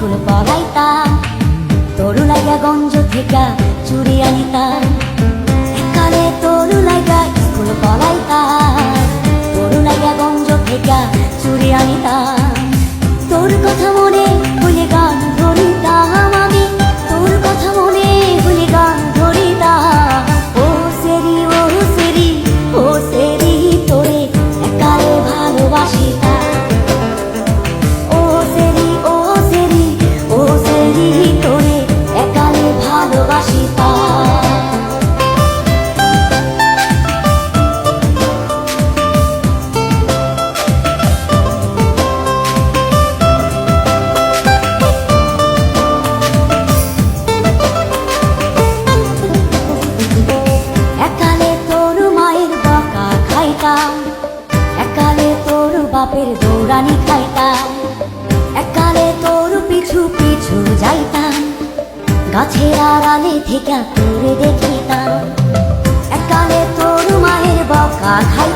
School পড়াইতাম, তোর লাইগা গঞ্জ থেকে চুরি আনিতাম। এককালে তোর লাইগা স্কুল পড়াইতাম, তোর লাইগা গঞ্জ থেকে চুরি আনিতাম। তোর কথা মনে হইলে গান ধরিতাম আমি, তোর কথা মনে হইলে গান ধরিতাম। ও সেরি ও সেরি ও সেরি তোরে একালে ভালোবাসিতাম। ও সেরি ও সেরি ও সেরি তোরে একালে ভালোবাসিতাম। একালে তোর বাপের দৌড়ানি খাইতাম, একালে তোর পিছু পিছু যাইতাম, গাছের আড়ালে থেকে তোরে দেখিতাম। একালে তোর মায়ের বকা খাইতাম।